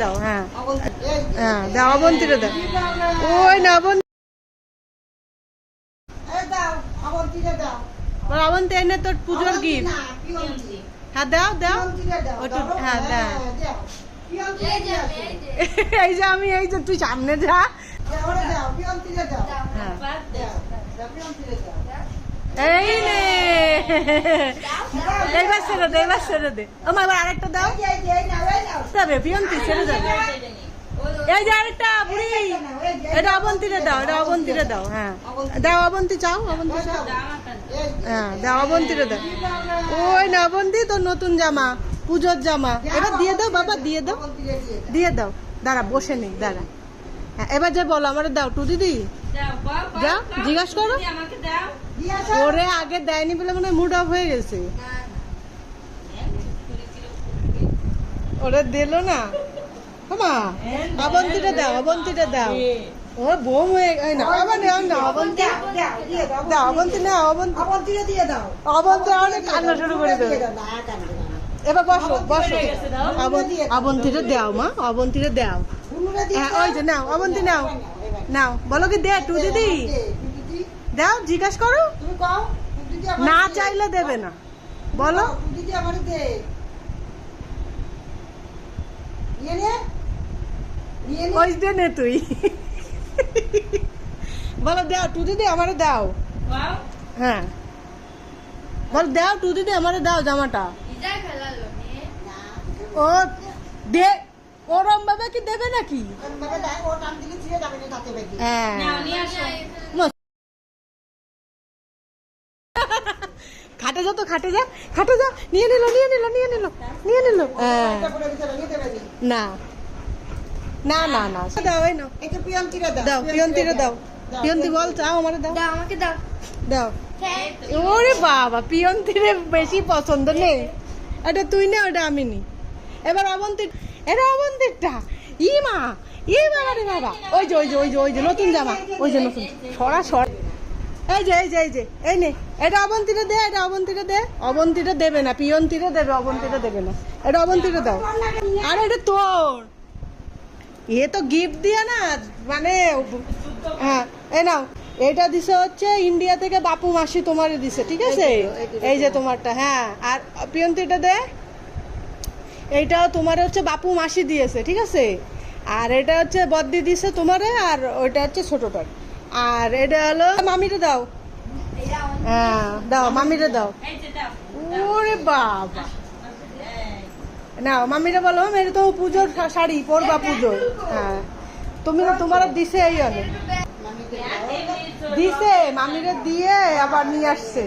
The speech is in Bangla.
দাও। হ্যাঁ হ্যাঁ দাও, অবন্তীরে দাও। ওই না অবন্তী এনে তোর পুজোর গিফট। হ্যাঁ দাও দাও, হ্যাঁ দাও। এই যে আমি, এই যে তুই সামনে যা। এই নে, এইবার ছেড়ে দে, এইবার ছেড়ে দে। আমার এবার আরেকটা দাও। তবে পিয়ন্তি ছেড়ে যাবে। এই যে আরেকটা বুড়ি, এটা অবন্তীরে দাও, এটা অবন্তীরে দাও। হ্যাঁ দাও, অবন্তী চাও, অবন্তী চাও। হ্যাঁ দাও, অবন্তীরে দাও। ওই না অবন্তী, তোর নতুন জামা, পুজোর জামা। এবার দিয়ে দাও বাবা, দিয়ে দাও, দিয়ে দাও। দাঁড়া, বসে নেই, দাঁড়া। হ্যাঁ এবার যে বলো আমার দাও, টু দিদি যাও, জিজ্ঞাসা করো। ওরে আগে দেয়নি বলে মনে হয় মুড অফ হয়ে গেছে। ওরে দিল না। মা অবন্তীটা দাও, অবন্তীটা দাও। ও বোম হয়ে না, আবার নেও না, অবন্তী দাও, অবন্তী না, অবন্তী দিয়ে দাও। অবন্তী অনেক কান্না শুরু করে দেবে। এবার বসো বসো, অবন্তীটা দাও মা, অবন্তীটা দাও। হ্যাঁ ওই যে নাও, অবন্তী নাও, নাও। বলো কি দে টু দিদি দাও, জিজ্ঞাসা করো। না চাইলে দেবে না, বলো। ওই দে নে তুই। বলো দাও টু দিদি আমারে দাও। হ্যাঁ বল দাও টু দিদি আমারে দাও জামাটা। ও দে, ওরম ভাবে কি দেবে নাকি? হ্যাঁ খাটে যা তো, খাটে যা, খাটে যা। নিয়ে নিল, নিয়ে নিল, নিয়ে নিল, নিয়ে নিল। না না না না দাও, এই নাও দাও, পিয়ন্তিরে দাও। পিয়ন্তি বল চাও আমারে দাও, আমাকে দাও, দাও। ওরে বাবা, পিয়ন্তিরে বেশি পছন্দ নেই। এটা তুই নে, ওটা আমি নি। এবার অবন্তী, এটা অবন্তীরটা। ই মা, ই বাবা রে বাবা। ওই যে ওই যে ওই যে ওই যে নতুন জামা, ওই যে নতুন সরা সর। এই যে এই যে এই যে এই নে, এটা অবন্তীরে দে, এটা অবন্তীরে দে। অবন্তীরে দেবে না, পিয়ন্তিরে দেবে, অবন্তীরে দেবে না। এটা অবন্তীরে দাও। আরে এটা তোর, এ তো গিফট দিয়ে না মানে। হ্যাঁ এই নাও, এটা দিছে হচ্ছে ইন্ডিয়া থেকে বাপু মাসি তোমারে দিছে, ঠিক আছে? এই যে তোমারটা। হ্যাঁ আর পিয়ন্তিটা দে, এইটাও তোমার হচ্ছে বাপু মাসি দিয়েছে, ঠিক আছে? আর এটা হচ্ছে বদ্দি দিছে তোমারে, আর ওইটা হচ্ছে ছোটটার। আর এটা হলো মামিরে দাও। হ্যাঁ দাও, মামিরে দাও। ওরে বাবা, না মামিরে বলো মেরে তো পুজোর শাড়ি পরবা পুজোর। হ্যাঁ তুমি তোমার দিছে, এই অনেক দিছে, মামিরে দিয়ে আবার নিয়ে আসছে।